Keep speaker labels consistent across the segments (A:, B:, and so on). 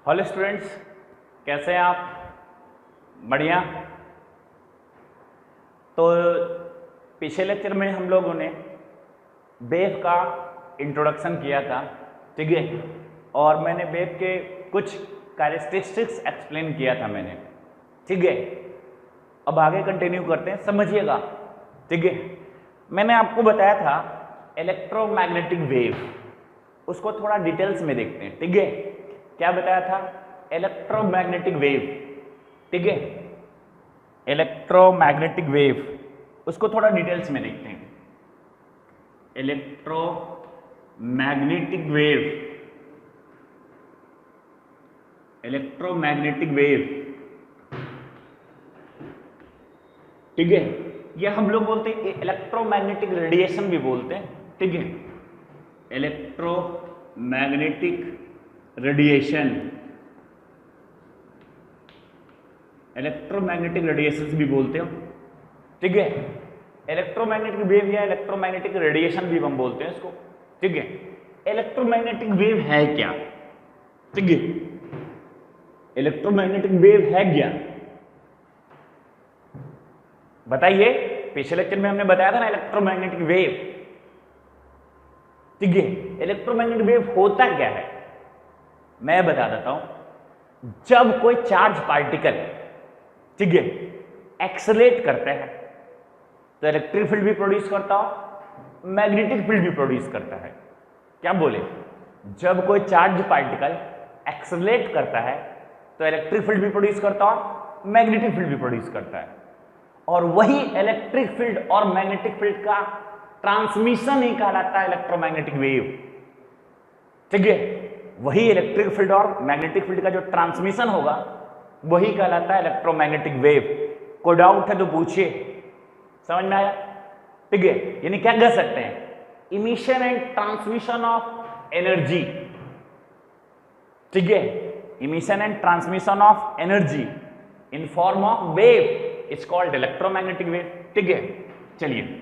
A: Hello students, कैसे हैं आप? बढ़िया। तो पिछले लेक्चर में हम लोगों ने वेव का इंट्रोडक्शन किया था, ठीक है। और मैंने वेव के कुछ कैरेक्टरिस्टिक्स एक्सप्लेन किया था मैंने, ठीक है। अब आगे कंटिन्यू करते हैं, समझिएगा, ठीक है। मैंने आपको बताया था इलेक्ट्रोमैग्नेटिक वेव, उसको थोड़ा डिटेल्स में देखते हैं, ठीक है। क्या बताया था? इलेक्ट्रोमैग्नेटिक वेव, ठीक है। इलेक्ट्रोमैग्नेटिक वेव, उसको थोड़ा डिटेल्स में देखते हैं। इलेक्ट्रोमैग्नेटिक वेव, इलेक्ट्रोमैग्नेटिक वेव, ठीक है। ये हम लोग बोलते हैं इलेक्ट्रोमैग्नेटिक रेडिएशन भी बोलते हैं, ठीक है। इलेक्ट्रोमैग्नेटिक रेडिएशन, इलेक्ट्रोमैग्नेटिक रेडिएशन भी बोलते हो, ठीक है। इलेक्ट्रोमैग्नेटिक वेव या इलेक्ट्रोमैग्नेटिक रेडिएशन भी हम बोलते हैं इसको, ठीक है। इलेक्ट्रोमैग्नेटिक वेव है क्या, ठीक है। इलेक्ट्रोमैग्नेटिक वेव है क्या, बताइए। पिछले लेक्चर में हमने बताया था ना इलेक्ट्रोमैग्नेटिक वेव, ठीक है। इलेक्ट्रोमैग्नेटिक वेव होता क्या है, मैं बता देता हूं। जब कोई चार्ज पार्टिकल, ठीक है, एक्सेलरेट करता है तो इलेक्ट्रिक फील्ड भी प्रोड्यूस करता हो, मैग्नेटिक फील्ड भी प्रोड्यूस करता है। क्या बोले? जब कोई चार्ज पार्टिकल एक्सेलरेट करता है तो इलेक्ट्रिक फील्ड भी प्रोड्यूस करता हो, मैग्नेटिक फील्ड भी प्रोड्यूस करता है। और वही इलेक्ट्रिक फील्ड और मैग्नेटिक फील्ड का ट्रांसमिशन ही कहलाता है इलेक्ट्रोमैग्नेटिक वेव, ठीक है। वही इलेक्ट्रिक फील्ड और मैग्नेटिक फील्ड का जो ट्रांसमिशन होगा वही कहलाता है इलेक्ट्रोमैग्नेटिक वेव। कोई डाउट है तो पूछिए, समझ में आया? ठीक है। यानी क्या कह सकते हैं? Emission and transmission of energy, ठीक है। Emission and transmission of energy in form of wave is called electromagnetic wave, ठीक है। चलिए,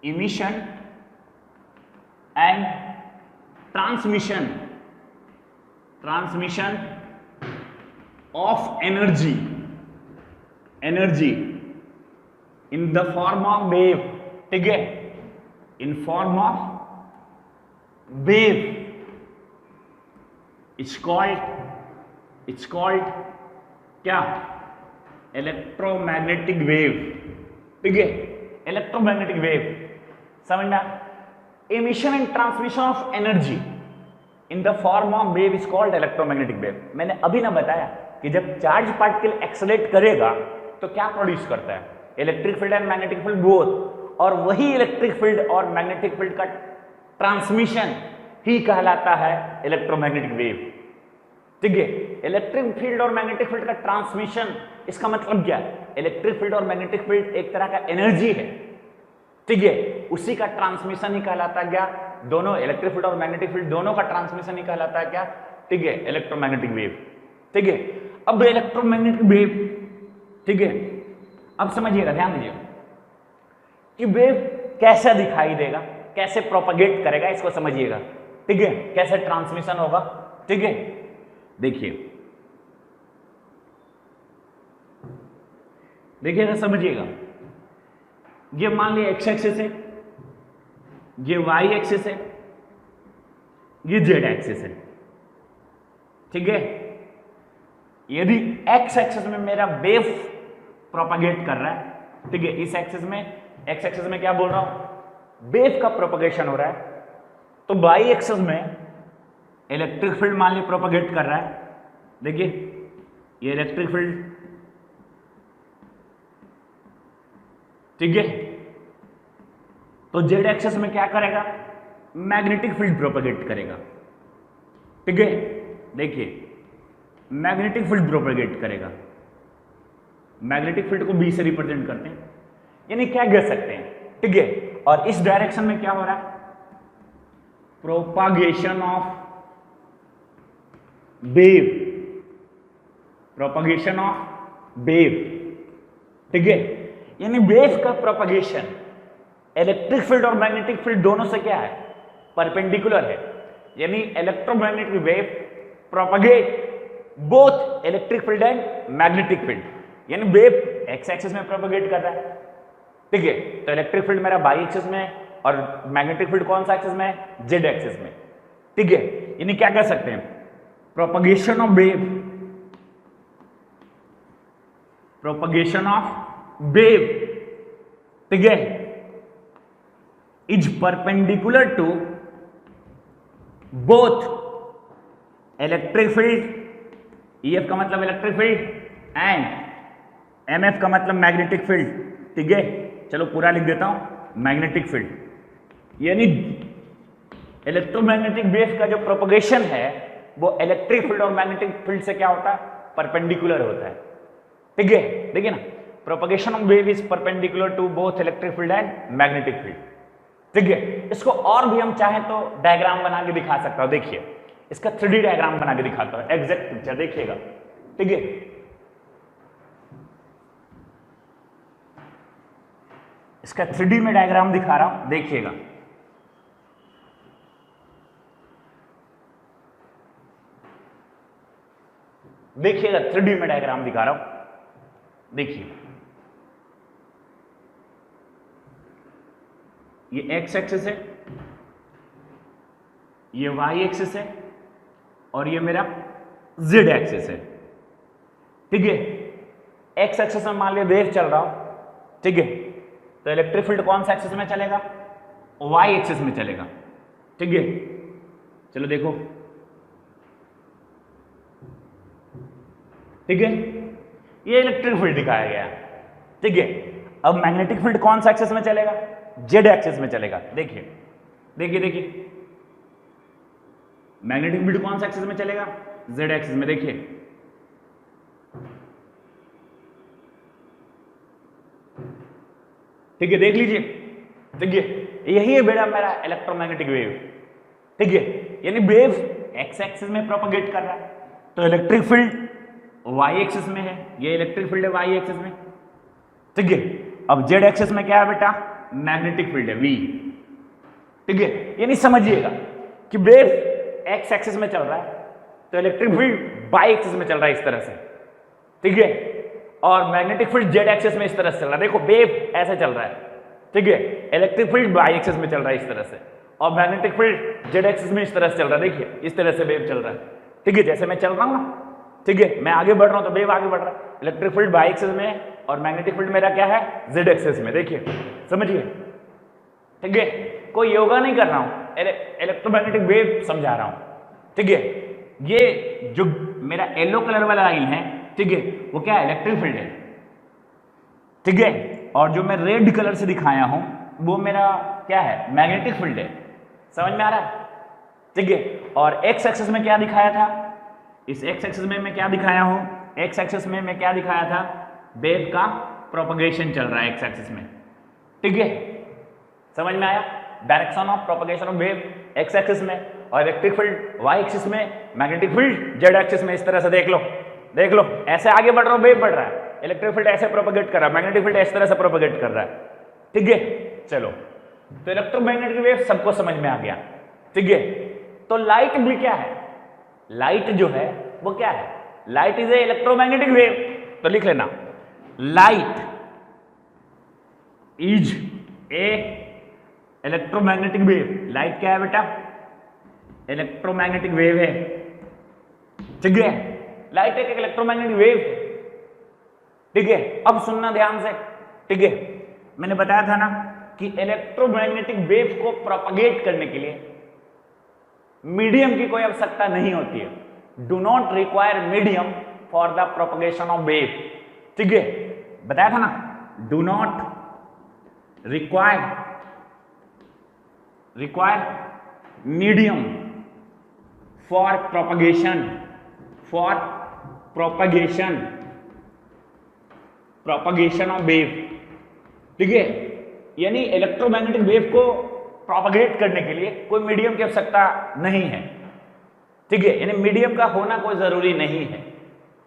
A: emission and transmission of energy in the form of wave, ठीक है, in form of wave it's called क्या? Electromagnetic wave, ठीक है। Electromagnetic wave समझना। Emission and transmission of energy in the form of wave is called electromagnetic wave. मैंने अभी ना बताया कि जब चार्ज पार्टिकल एक्सेलरेट करेगा तो क्या प्रोड्यूस करता है? Electric field and magnetic field both. और वही इलेक्ट्रिक फील्ड और मैग्नेटिक फील्ड का ट्रांसमिशन ही कहलाता है इलेक्ट्रोमैग्नेटिक वेव, ठीक है। इलेक्ट्रिक फील्ड और मैग्नेटिक फील्ड का ट्रांसमिशन, इसका मतलब क्या है? इलेक्ट्रिक फील्ड और मैग्नेटिक फील्ड एक तरह का एनर्जी है, ठीक है। उसी का ट्रांसमिशन ही कहलाता है क्या? दोनों इलेक्ट्रिक फील्ड और मैग्नेटिक फील्ड दोनों का ट्रांसमिशन ही कहलाता है क्या? ठीक है, इलेक्ट्रोमैग्नेटिक वेव, ठीक है। अब इलेक्ट्रोमैग्नेटिक वेव, ठीक है, अब समझिएगा, ध्यान दीजिएगा कि वेव कैसा दिखाई देगा, कैसे प्रोपगेट करेगा, इसको समझिएगा, ठीक है। कैसे ट्रांसमिशन होगा, ठीक है। देखिएगा, समझिएगा। ये मान लिया एक्स एक्सिस है, ये वाई एक्सिस है, ये जेड एक्सिस है, ठीक है। यदि एक्स एक्सिस में मेरा वेव प्रोपगेट कर रहा है, ठीक है, इस एक्सिस में, एक्स एक्सिस में क्या बोल रहा हूं? वेव का प्रोपगेशन हो रहा है। तो वाई एक्सिस में इलेक्ट्रिक फील्ड मान ली प्रोपगेट कर रहा है, देखिए ये इलेक्ट्रिक फील्ड, ठीक है। तो जेड एक्सिस में क्या करेगा? मैग्नेटिक फील्ड प्रोपगेट करेगा, ठीक है। देखिए, मैग्नेटिक फील्ड प्रोपगेट करेगा। मैग्नेटिक फील्ड को बी से रिप्रेजेंट करते हैं, यानी क्या कह सकते हैं, ठीक है। और इस डायरेक्शन में क्या हो रहा है? Propagation of wave, propagation of wave, ठीक है। यानी वेव का प्रोपगेशन इलेक्ट्रिक फील्ड और मैग्नेटिक फील्ड दोनों से क्या है? परपेंडिकुलर है। यानी electromagnetic wave propagate both electric field and magnetic field. यानी वेव एक्स एक्सिस में प्रोपगेट कर रहा है, ठीक है, तो इलेक्ट्रिक फील्ड मेरा वाई एक्सिस में और मैग्नेटिक फील्ड कौन सा एक्सिस में है, जेड एक्सिस में, ठीक है। यानी क्या कह सकते हैं, प्रोपगेशन ऑफ वेव, ठीक है, is perpendicular to both electric field, EF का मतलब इलेक्ट्रिक फील्ड एंड MF का मतलब मैग्नेटिक फील्ड, ठीक है। चलो पूरा लिख देता हूं, मैग्नेटिक फील्ड। यानी इलेक्ट्रोमैग्नेटिक वेव का जो प्रोपगेशन है वो इलेक्ट्रिक फील्ड और मैग्नेटिक फील्ड से क्या होता है, परपेंडिकुलर होता है, ठीक है। देखिए ना, propagation of wave is perpendicular to both electric field and magnetic field, ठीक है। इसको और भी हम चाहें तो डायग्राम बना के दिखा सकता हूं। देखिए इसका 3D डायग्राम बना के दिखाता हूं, एग्जैक्ट पिक्चर देखिएगा, ठीक है। इसका 3D में डायग्राम दिखा रहा हूं, देखिएगा। देखिएगा 3D में डायग्राम दिखा रहा हूं, देखिए ये एक्स एक्सिस है, ये वाई एक्सिस है और ये मेरा जेड एक्सिस है, ठीक है। एक्स एक्सिस में मान लिया वेव चल रहा हो, ठीक है, तो इलेक्ट्रिक फील्ड कौन सा एक्सिस में चलेगा, वाई एक्सिस में चलेगा, ठीक है। चलो देखो, ठीक है, ये इलेक्ट्रिक फील्ड दिखाया गया, ठीक है। अब मैग्नेटिक फील्ड कौन सा एक्सिस में चलेगा, जेड एक्सिस में चलेगा। देखिए देखिए देखिए, मैग्नेटिक फील्ड कौन सा एक्सिस में चलेगा, जेड एक्सिस में। देखिए ठीक है, देख लीजिए, ठीक है, यही है बेटा मेरा इलेक्ट्रोमैग्नेटिक वेव, ठीक है। यानी वेव एक्स एक्सिस में प्रोपगेट कर रहा है, तो इलेक्ट्रिक फील्ड वाई एक्सिस में है, ये इलेक्ट्रिक फील्ड है वाई एक्सिस में, ठीक है। अब जेड एक्सिस में क्या है बेटा, मैग्नेटिक फील्ड है वी, ठीक है। यानी समझिएगा कि वेव एक्स एक्सिस में चल रहा है तो इलेक्ट्रिक फील्ड वाई एक्सिस में चल रहा है इस तरह से, ठीक है, और मैग्नेटिक फील्ड जेड एक्सिस में इस तरह से चल रहा है। देखो वेव ऐसे चल रहा है, ठीक है, इलेक्ट्रिक फील्ड वाई एक्सिस में चल रहा है इस तरह से, और मैग्नेटिक फील्ड जेड एक्सिस में इस तरह से चल रहा है। देखिए इस तरह से वेव चल रहा है, ठीक है, जैसे मैं चल रहा हूं ना, ठीक है, मैं आगे बढ़ रहा हूं तो वेव आगे बढ़ रहा है। इलेक्ट्रिक फील्ड वाई एक्सिस में और मैग्नेटिक फील्ड मेरा क्या है, जेड एक्सिस में। देखिए समझिए, ठीक है, कोई योगा नहीं कर रहा हूं, इलेक्ट्रोमैग्नेटिक वेव समझा रहा हूं, ठीक है। ये जो मेरा येलो कलर वाला लाइन है, ठीक है, वो क्या है, इलेक्ट्रिक फील्ड है, ठीक है, और जो मैं रेड कलर से दिखाया हूं वो मेरा क्या है, मैग्नेटिक फील्ड है। समझ में आ रहा है, ठीक है। और एक्स एक्सिस में क्या दिखाया था, इस एक्स एक्सिस में मैं क्या दिखाया हूं, एक्स एक्सिस में मैं क्या दिखाया था, वेव का प्रोपगेशन चल रहा है एक्स एक्सिस में, ठीक है। समझ में आया, direction of propagation of wave x axis में, और इलेक्ट्रिक फील्ड वाई एक्सिस में, मैग्नेटिक फील्ड जेड एक्सिस में। इस तरह से देख लो, देख लो, ऐसे आगे बढ़ रहा हूं, वेव बढ़ रहा है, इलेक्ट्रिक फील्ड ऐसे प्रोपगेट कर रहा है, मैग्नेटिक फील्ड इस तरह से प्रोपगेट कर रहा है, ठीक है। चलो, तो इलेक्ट्रोमैग्नेटिक वेव सबको समझ में आ गया, ठीक है। तो लाइट भी क्या है, लाइट जो है वो क्या है, light is a electromagnetic wave. तो लिख लेना, light is a electromagnetic wave. Light क्या है बेटा, इलेक्ट्रोमैग्नेटिक वेव है, ठीक है। लाइट एक इलेक्ट्रोमैग्नेटिक वेव, ठीक है। अब सुनना ध्यान से, ठीक है, मैंने बताया था ना कि इलेक्ट्रोमैग्नेटिक वेव को प्रोपगेट करने के लिए मीडियम की कोई आवश्यकता नहीं होती है। Do not require medium for the propagation of wave, ठीक है, बताया था ना, do not require medium for propagation of wave, ठीक है। यानी इलेक्ट्रोमैग्नेटिक वेव को प्रोपगेट करने के लिए कोई मीडियम की आवश्यकता नहीं है, ठीक है, यानी मीडियम का होना कोई जरूरी नहीं है,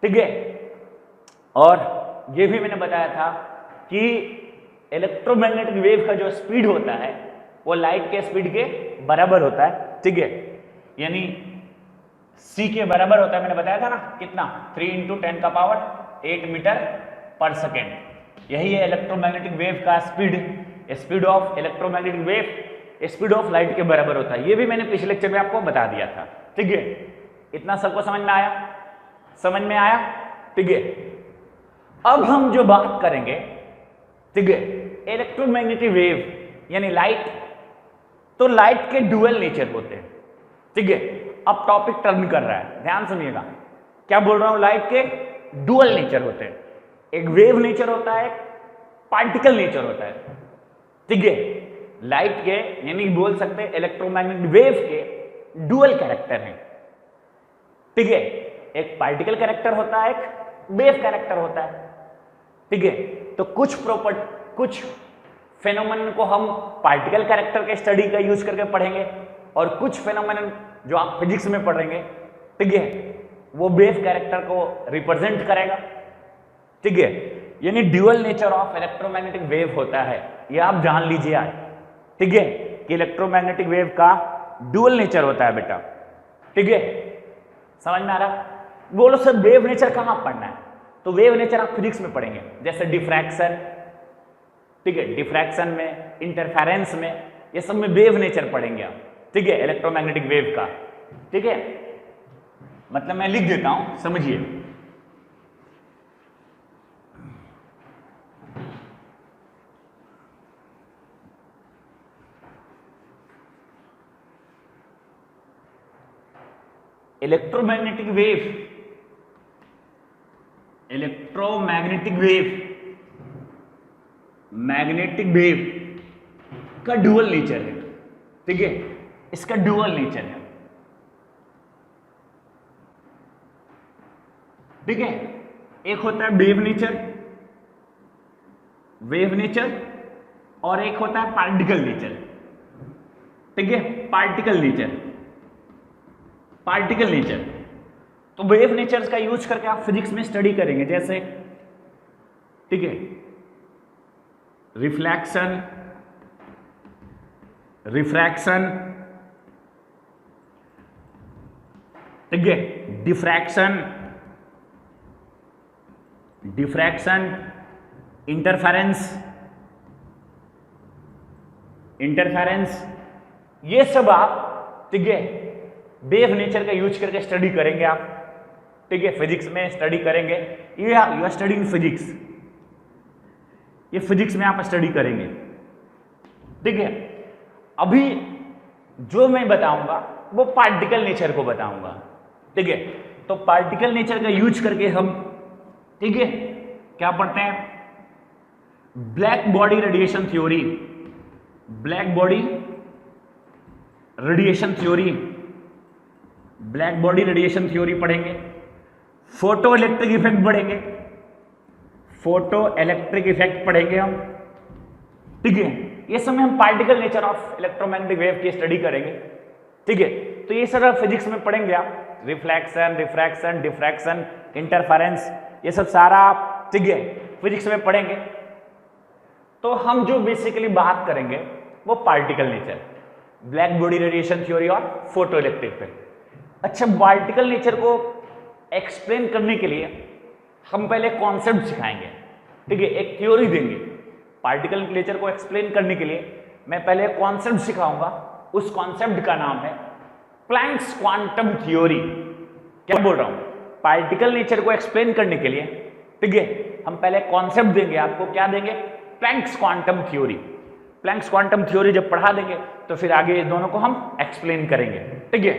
A: ठीक है। और ये भी मैंने बताया था कि इलेक्ट्रोमैग्नेटिक वेव का जो स्पीड होता है वो लाइट के स्पीड के बराबर होता है, ठीक है। यानी c के बराबर होता है, मैंने बताया था ना कितना, 3 × 10 का पावर 8 मीटर पर सेकेंड। यही है इलेक्ट्रोमैग्नेटिक वेव का speed. Speed of electromagnetic wave speed of light के बराबर होता है। ये भी मैंने पिछले लेक्चर में आपको बता दिया था। ठीक है, इतना सबको समझ में आया? समझ में आया? ठीक है, अब हम जो बात करेंगे, ठीक है, इलेक्ट्रोमैग्नेटिक वेव यानी लाइट, तो लाइट के डुअल नेचर होते हैं। ठीक है, अब टॉपिक टर्न कर रहा है, ध्यान सुनिएगा क्या बोल रहा हूं। लाइट के डुअल नेचर होते हैं, एक वेव नेचर होता है, एक पार्टिकल नेचर होता है। ठीक है, लाइट के यानी बोल सकते हैं इलेक्ट्रोमैग्नेटिक वेव के डुअल कैरेक्टर हैं। ठीक है, एक पार्टिकल कैरेक्टर होता है, एक वेव कैरेक्टर होता है। ठीक है, तो कुछ फेनोमेनन को हम पार्टिकल कैरेक्टर के स्टडी का यूज करके पढ़ेंगे और कुछ फेनोमेनन जो आप फिजिक्स में पढ़ेंगे, ठीक है, वो वेव कैरेक्टर को रिप्रेजेंट करेगा। ठीक है, यानी dual nature of electromagnetic wave होता है, ये आप जान लीजिए आज। ठीक है, कि इलेक्ट्रोमैग्नेटिक वेव का ड्यूअल नेचर होता है बेटा। ठीक है, समझ में आ रहा? बोलो सर वेव नेचर कहां पढ़ना है? तो वेव नेचर आप फिजिक्स में पढ़ेंगे, जैसे डिफ्रैक्शन। ठीक है, डिफ्रैक्शन में, इंटरफेरेंस में, ये सब में वेव नेचर पढ़ेंगे आप। ठीक है, इलेक्ट्रोमैग्नेटिक वेव का। ठीक है, मतलब मैं लिख देता हूं, समझिए। इलेक्ट्रोमैग्नेटिक मैग्नेटिक वेव का डुअल नेचर है। ठीक है, इसका डुअल नेचर है। ठीक है, एक होता है वेव नेचर और एक होता है पार्टिकल नेचर। ठीक है, पार्टिकल नेचर तो वेव नेचर्स का यूज करके आप फिजिक्स में स्टडी करेंगे, जैसे ठीक है, रिफ्रैक्शन, ठीक है, डिफ्रैक्शन, इंटरफेरेंस, ये सब आप, ठीक है, वेव नेचर का यूज करके स्टडी करेंगे आप। ठीक है, फिजिक्स में स्टडी करेंगे। यू आर स्टडीइंग फिजिक्स, ये फिजिक्स में आप स्टडी करेंगे। ठीक है, अभी जो मैं बताऊंगा वो पार्टिकल नेचर को बताऊंगा। ठीक है, तो पार्टिकल नेचर का यूज करके हम, ठीक है, क्या पढ़ते हैं? ब्लैक बॉडी रेडिएशन थ्योरी पढ़ेंगे। फोटो इलेक्ट्रिक इफेक्ट पढ़ेंगे हम। ठीक है, ये सब में हम particle nature of electromagnetic wave की स्टडी करेंगे। ठीक है, तो ये सारा फिजिक्स में पढ़ेंगे आप। रिफ्लेक्शन, रिफ्रैक्शन, डिफ्रैक्शन, इंटरफेरेंस, ये सब सारा आप, ठीक है, फिजिक्स में पढ़ेंगे। तो हम जो बेसिकली बात करेंगे वो particle nature, black body radiation theory और फोटो इलेक्ट्रिक इफेक्ट। अच्छा, पार्टिकल नेचर को एक्सप्लेन करने के लिए हम पहले कॉन्सेप्ट सिखाएंगे। ठीक है, एक थ्योरी देंगे। पार्टिकल नेचर को एक्सप्लेन करने के लिए मैं पहले कॉन्सेप्ट सिखाऊंगा। उस कॉन्सेप्ट का नाम है प्लैंक्स क्वांटम थ्योरी। क्या बोल रहा हूं? पार्टिकल नेचर को एक्सप्लेन करने के लिए, ठीक है, हम पहले कॉन्सेप्ट देंगे आपको। क्या देंगे? Planck's quantum theory. Planck's quantum theory जब पढ़ा देंगे तो फिर आगे इस दोनों को हम एक्सप्लेन करेंगे। ठीक है,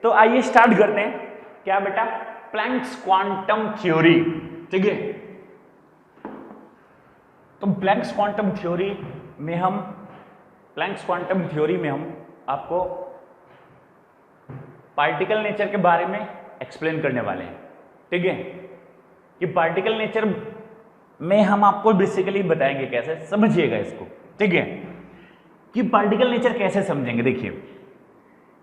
A: तो आइए स्टार्ट करते हैं। क्या बेटा? Planck's quantum theory. ठीक है, तो प्लैंक्स क्वांटम थ्योरी में हम आपको पार्टिकल नेचर के बारे में एक्सप्लेन करने वाले हैं। ठीक है, कि पार्टिकल नेचर में हम आपको बेसिकली बताएंगे कैसे, समझिएगा इसको। ठीक है, कि पार्टिकल नेचर कैसे समझेंगे। देखिए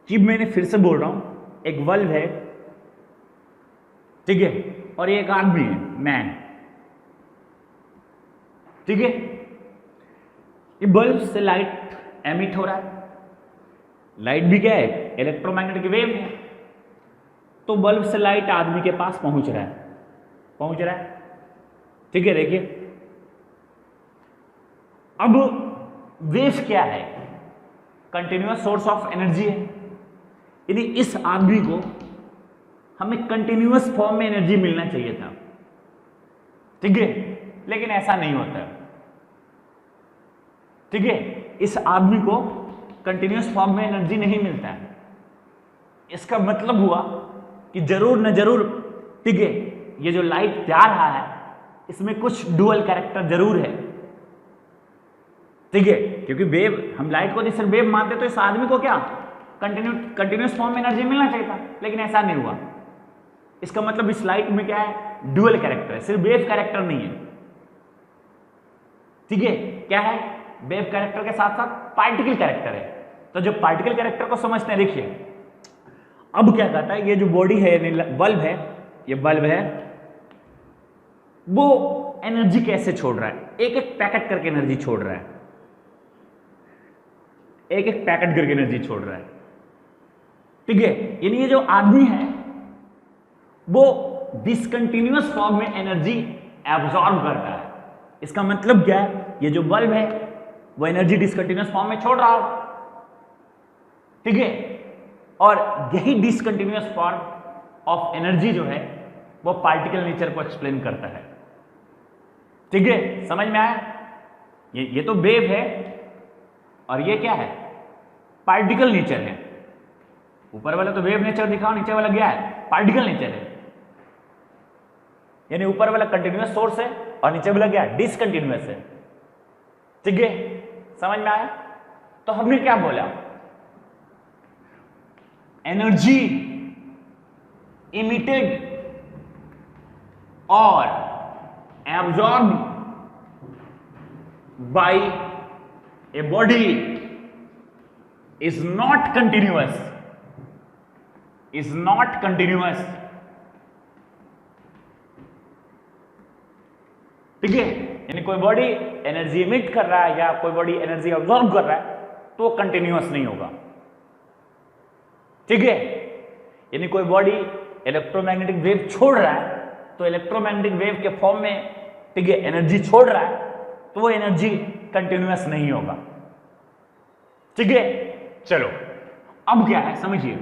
A: कि मैंने फिर से बोल रहा हूं, एक बल्ब है, ठीक है, और एक आदमी है, मैन। ठीक है, ये बल्ब से लाइट एमिट हो रहा है। लाइट भी क्या है? इलेक्ट्रोमैग्नेटिक वेव है। तो बल्ब से लाइट आदमी के पास पहुंच रहा है, ठीक है। देखिए अब वेव क्या है, कंटिन्यूअस सोर्स ऑफ एनर्जी है, यानी इस आदमी को हमें कंटिन्यूअस फॉर्म में एनर्जी मिलना चाहिए था, ठीक है, लेकिन ऐसा नहीं होता है, ठीक है। इस आदमी को कंटिन्यूअस फॉर्म में एनर्जी नहीं मिलता है। इसका मतलब हुआ कि जरूर न जरूर, ठीक है, ये जो लाइट जा रहा है इसमें कुछ डुअल कैरेक्टर जरूर है, ठीक है, क्योंकि वेव, हम लाइट को सिर्फ वेव मानते तो इस आदमी को क्या कंटिन्यूअस फॉर्म में एनर्जी मिलना चाहिए था, लेकिन ऐसा नहीं हुआ। इसका मतलब इस लाइट में क्या है, डुअल कैरेक्टर है, सिर्फ वेव कैरेक्टर नहीं है, ठीक है। क्या है, वेव कैरेक्टर के साथ साथ पार्टिकल कैरेक्टर है। तो जो पार्टिकल कैरेक्टर को समझते हैं, देखिए अब क्या कहता है, ये जो बॉडी है, बल्ब है, ये बल्ब है, वो एनर्जी कैसे छोड़ रहा है, एक एक पैकेट करके एनर्जी छोड़ रहा है, एक एक पैकेट करके एनर्जी छोड़ रहा है, ठीक है। यानी ये जो आदमी है वो डिसकंटिन्यूअस फॉर्म में एनर्जी एब्जॉर्ब करता है। इसका मतलब क्या है, ये जो बल्ब है वो एनर्जी डिसकंटिन्यूअस फॉर्म में छोड़ रहा हो, ठीक है। और यही डिसकंटिन्यूअस फॉर्म ऑफ एनर्जी जो है वो पार्टिकल नेचर को एक्सप्लेन करता है, ठीक है। समझ में आया, ये तो वेव है और ये क्या है, पार्टिकल नेचर है। ऊपर वाला तो वेव नेचर दिखाओ, नीचे वाला क्या है, पार्टिकल नेचर है। यानी ऊपर वाला कंटिन्यूअस सोर्स है और नीचे वाला क्या है, डिसकंटिन्यूअस है, ठीक है। समझ में आया। तो हमने क्या बोला, एनर्जी इमिटेड और absorb by a body is not continuous, ठीक है। यानी कोई बॉडी एनर्जी इमिट कर रहा है या कोई बॉडी एनर्जी अब्सॉर्ब कर रहा है तो वो कंटिन्यूअस नहीं होगा, ठीक है। यानी कोई बॉडी इलेक्ट्रोमैग्नेटिक वेव छोड़ रहा है तो इलेक्ट्रोमैग्नेटिक वेव के फॉर्म में, ठीक है, एनर्जी छोड़ रहा है तो वो एनर्जी कंटिन्यूअस नहीं होगा, ठीक है। चलो अब क्या है समझिए,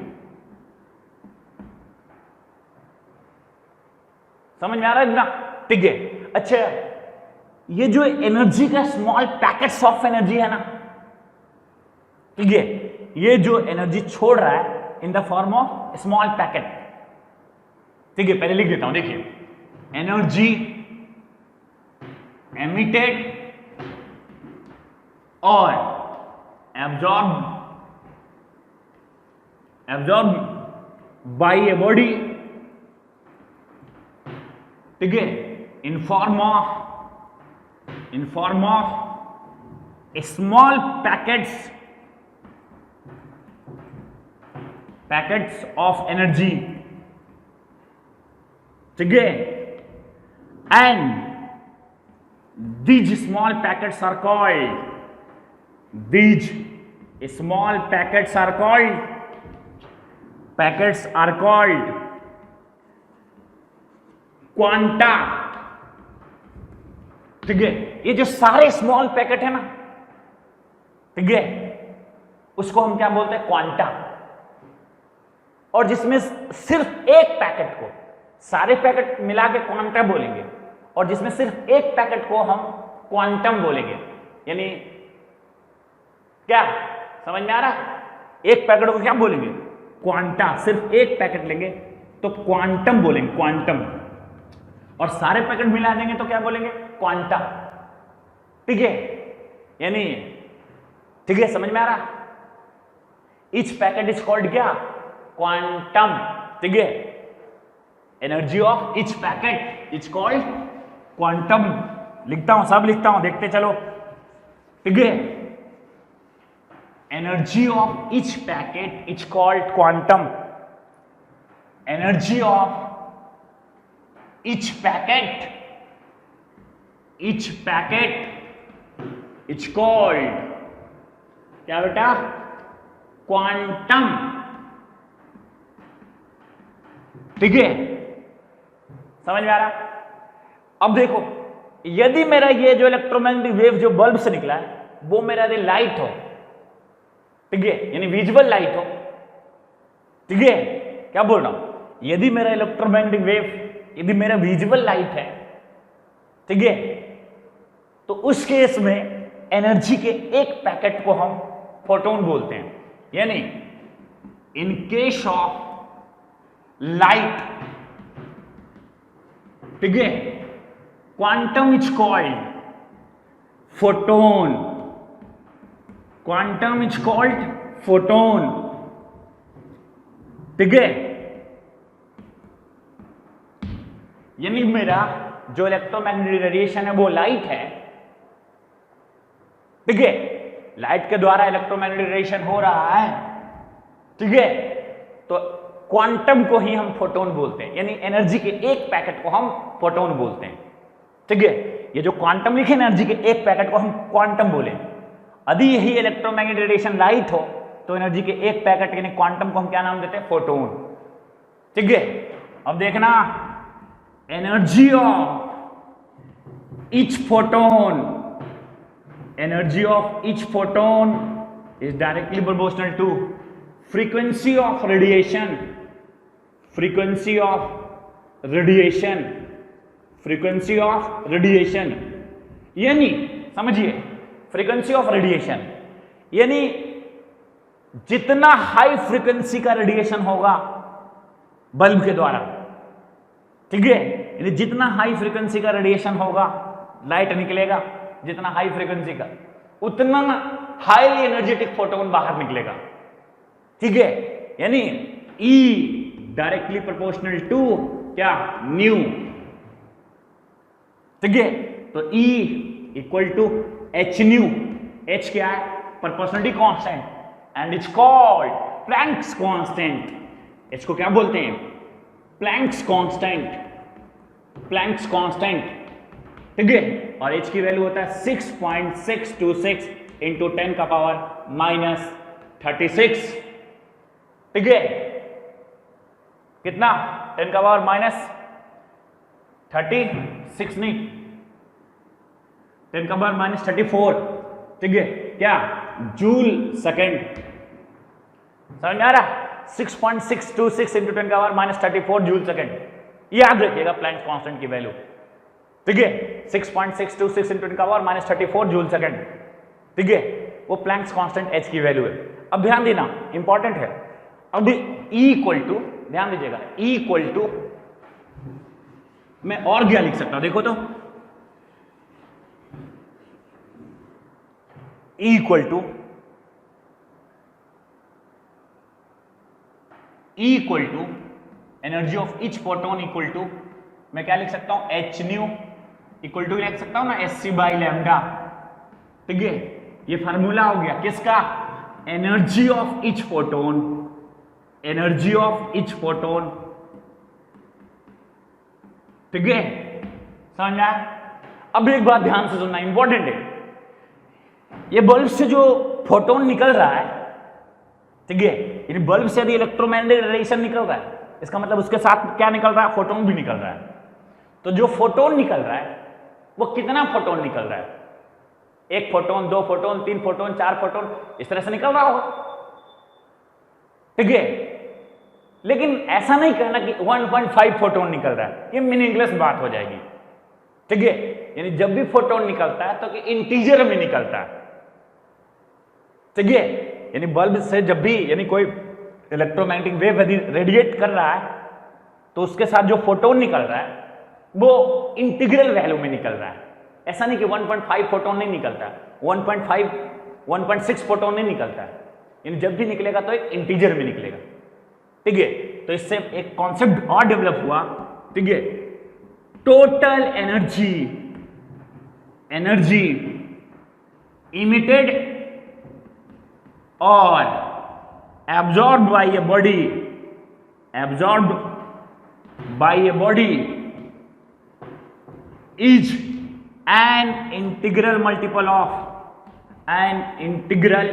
A: समझ में आ रहा है ना, ठीक है। अच्छा, ये जो एनर्जी का स्मॉल पैकेट्स ऑफ एनर्जी है ना, ठीक है, ये जो एनर्जी छोड़ रहा है in the form of small packet, ठीक है। पहले लिख देता हूं, देखिए, एनर्जी एमिटेड और एब्जॉर्ब बाय ए बॉडी, ठीक है, in form of small packets of energy, ठीक है। And these small packets are called quanta, ठीक है। ये जो सारे स्मॉल पैकेट है ना, ठीक है, उसको हम क्या बोलते हैं, क्वांटा। और जिसमें सिर्फ एक पैकेट को, सारे पैकेट मिला के क्वांटा बोलेंगे, और जिसमें सिर्फ एक पैकेट को हम क्वांटम बोलेंगे। यानी क्या समझ में आ रहा है, एक पैकेट को क्या बोलेंगे, क्वांटा। सिर्फ एक पैकेट लेंगे तो क्वांटम बोलेंगे, क्वांटम। और सारे पैकेट मिला देंगे तो क्या बोलेंगे, क्वांटा, ठीक है। यानी ठीक है, समझ में आ रहा, ईच पैकेट इज कॉल्ड क्या, क्वांटम, ठीक है। Energy of each packet is called quantum. लिखता हूं, सब लिखता हूं, देखते चलो, ठीक है। Energy of each packet is called quantum. Energy of each packet is called क्या बेटा, क्वांटम, ठीक है, समझ में आ रहा? अब देखो, यदि मेरा ये जो इलेक्ट्रोमैग्नेटिक वेव जो बल्ब से निकला है वो मेरा यदि लाइट हो, ठीक है, यानी विजुअल लाइट हो, ठीक है, क्या बोल रहा हूं, यदि मेरा इलेक्ट्रोमैग्नेटिक वेव यदि मेरा विजुअल लाइट है, ठीक है, तो उस केस में एनर्जी के एक पैकेट को हम फोटोन बोलते हैं। यानी इन केस ऑफ लाइट, ठीक है, quantum is called photon, quantum is called photon, ठीक है। यानी मेरा जो इलेक्ट्रोमैग्नेटिक रेडिएशन है वो लाइट है, ठीक है, लाइट के द्वारा इलेक्ट्रोमैग्नेटिक रेडिएशन हो रहा है, ठीक है, तो क्वांटम को ही हम फोटोन बोलते हैं, यानी एनर्जी के एक पैकेट को हम फोटोन बोलते हैं, ठीक है। ये जो क्वांटम लिखे एनर्जी के एक पैकेट को हम क्वांटम बोले। यदि यही इलेक्ट्रोमैग्नेटिक रेडिएशन लाइट हो तो एनर्जी के एक पैकेट यानी क्वांटम को हम क्या नाम देते हैं? फोटोन, ठीक है। अब देखना, energy of each photon, energy of each photon is directly proportional to frequency of radiation, frequency of radiation, frequency of radiation. यानी समझिए, फ्रीक्वेंसी ऑफ रेडिएशन यानी जितना हाई फ्रीक्वेंसी का रेडिएशन होगा बल्ब के द्वारा, ठीक है, यानी जितना हाई फ्रीक्वेंसी का रेडिएशन होगा लाइट निकलेगा, जितना हाई फ्रीक्वेंसी का उतना हाईली एनर्जेटिक फोटोन बाहर निकलेगा, ठीक है। यानी E डायरेक्टली प्रोपोर्शनल टू क्या? न्यू, ठीक है। तो E equal to H nu, H क्या है? Proportionality constant, and it's called Planck's constant. H को क्या बोलते हैं? प्लैंक्स कांस्टेंट, प्लैंक्स कांस्टेंट, ठीक है। और एच की वैल्यू होता है 6.626 इंटू 10 का पावर माइनस 36, ठीक है। कितना? 10 का पावर माइनस 36 नहीं, 10 का पावर माइनस 34, ठीक है। क्या? Joule second. समझ में आ रहा? 6.626 इंटू 10 का पावर माइनस 34 जूल सेकेंड। याद रखिएगा प्लैंक्स कांस्टेंट की वैल्यू, ठीक है। 6.626 इंटू 10 का पावर माइनस 34 जूल सेकेंड, ठीक है। वो प्लैंक्स कांस्टेंट एच की वैल्यू है। अब ध्यान देना, इंपॉर्टेंट है। अब E इक्वल टू, ध्यान दीजिएगा, E इक्वल टू, मैं और क्या लिख सकता हूं? देखो तो, E equal to, E equal to energy of each photon equal to, मैं क्या लिख सकता हूं? एच न्यू इक्वल टू लिख सकता हूं ना, एस सी बाई लैम्डा, ठीक है। ये फार्मूला हो गया किसका? Energy of each photon, energy of each photon, ठीक है। समझ आया? अब एक बात ध्यान से सुनना, इंपॉर्टेंट है। ये बल्ब से जो फोटोन निकल रहा है, ठीक है, यानी बल्ब से यदि इलेक्ट्रोमैग्नेटिक रेडिएशन निकल रहा है, इसका मतलब उसके साथ क्या निकल रहा है? फोटोन भी निकल रहा है। तो जो फोटोन निकल रहा है वो कितना फोटोन निकल रहा है? 1 फोटोन, 2 फोटोन, 3 फोटोन, 4 फोटोन, इस तरह से निकल रहा होगा, ठीक है। लेकिन ऐसा नहीं कहना कि 1.5 फोटोन निकल रहा है, ये मीनिंगलेस बात हो जाएगी, ठीक है। यानी जब भी फोटोन निकलता है तो कि इंटीजर में निकलता है, ठीक है। यानी बल्ब से जब भी यानी कोई इलेक्ट्रोमैग्नेटिक वेव यदि रेडिएट कर रहा है तो उसके साथ जो फोटोन निकल रहा है वो इंटीग्रल वैल्यू में निकल रहा है। ऐसा नहीं कि 1.5 फोटोन नहीं निकलता, 1.5 1.6 फोटोन नहीं निकलता है, यानी जब भी निकलेगा तो एक इंटीजर में निकलेगा, ठीक है। तो इससे एक कॉन्सेप्ट और डेवलप हुआ, ठीक है। टोटल एनर्जी, एनर्जी इमिटेड और absorbed by a body, absorbed by a body is an integral multiple of, an integral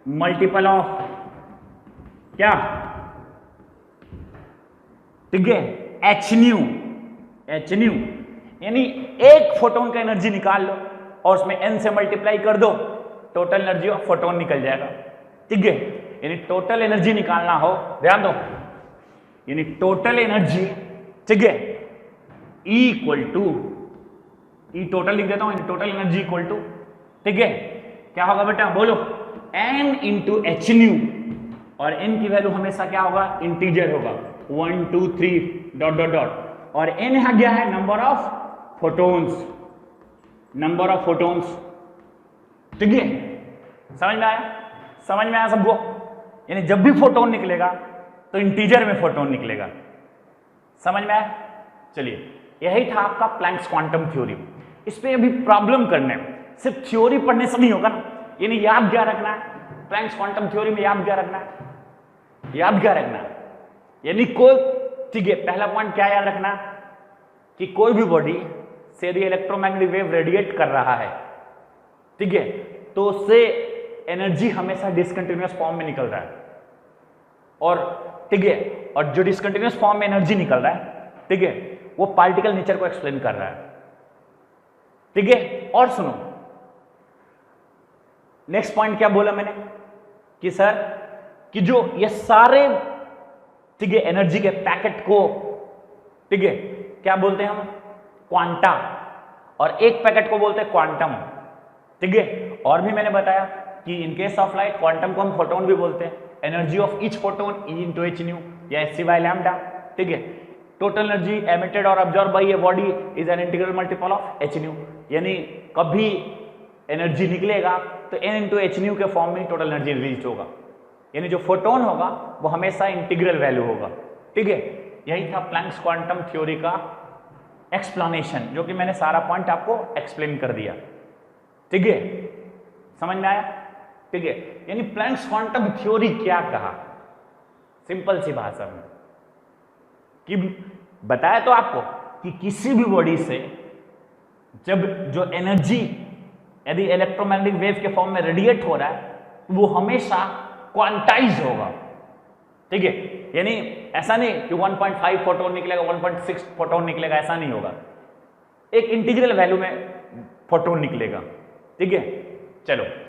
A: multiple of क्या? ठीक है, एच न्यू यानी एक फोटोन का एनर्जी निकाल लो और उसमें n से मल्टीप्लाई कर दो, टोटल एनर्जी ऑफ फोटोन निकल जाएगा। ठीक है, यानी टोटल एनर्जी निकालना हो, ध्यान दो, यानी टोटल एनर्जी, ठीक है, E equal to, E total लिख देता हूं, टोटल एनर्जी इक्वल टू, ठीक है, क्या होगा बेटा बोलो, n इंटू एच न्यू, और n की वैल्यू हमेशा क्या होगा, इंटीजर होगा, 1 2 3 डॉट डॉट डॉट, और n यहां गया है number of photons, number of photons. ठीक है, समझ में आया, समझ में आया सबको, यानी जब भी फोटोन निकलेगा तो इंटीजर में फोटोन निकलेगा, समझ में आया। चलिए, यही था आपका प्लैंक्स क्वांटम थ्योरी। इस पे अभी प्रॉब्लम करने, सिर्फ थ्योरी पढ़ने से नहीं होगा ना, यानी याद क्या रखना है, प्लैंक्स क्वांटम थ्योरी में याद क्या रखना है, याद क्या रखना है, यानी कोई, ठीक है, पहला पॉइंट क्या याद रखना कि कोई भी बॉडी से यदि इलेक्ट्रोमैग्नेटिक वेव रेडिएट कर रहा है, ठीक है, तो उससे एनर्जी हमेशा डिसकंटिन्यूअस फॉर्म में निकल रहा है, और ठीक है, और जो डिसकंटिन्यूअस फॉर्म में एनर्जी निकल रहा है, ठीक है, वो पार्टिकल नेचर को एक्सप्लेन कर रहा है। ठीक है, और सुनो, नेक्स्ट पॉइंट क्या बोला मैंने कि सर कि जो ये सारे, ठीक है, एनर्जी के पैकेट को, ठीक है, क्या बोलते हैं हम, क्वांटा, और एक पैकेट को बोलते हैं क्वांटम। ठीक है, और भी मैंने बताया कि in case of light quantum को हम फोटोन भी बोलते हैं, energy of each photon E into H nu या एच सी बाय लैम्डा। ठीक है, टोटल एनर्जी एमिटेड और absorb by a body is an integral multiple of H nu, यानी कभी एनर्जी निकलेगा तो एन इंटू एच न्यू के form में टोटल एनर्जी रिलीज होगा, यानी जो फोटोन होगा वो हमेशा इंटीग्रल वैल्यू होगा। ठीक है, यही था प्लैंक्स क्वांटम थ्योरी का एक्सप्लेनेशन, जो कि मैंने सारा पॉइंट आपको एक्सप्लेन कर दिया। ठीक है, समझ में आया। ठीक है, यानी प्लैंक्स क्वांटम थ्योरी क्या कहा, सिंपल सी भाषा में कि बताया तो आपको कि किसी भी बॉडी से जब जो एनर्जी यदि इलेक्ट्रोमैग्नेटिक वेव के फॉर्म में रेडिएट हो रहा है वो हमेशा क्वांटाइज होगा। ठीक है, यानी ऐसा नहीं कि 1.5 फोटोन निकलेगा, 1.6 फोटोन निकलेगा, ऐसा नहीं होगा, एक इंटीग्रल वैल्यू में फोटोन निकलेगा। ठीक है, चलो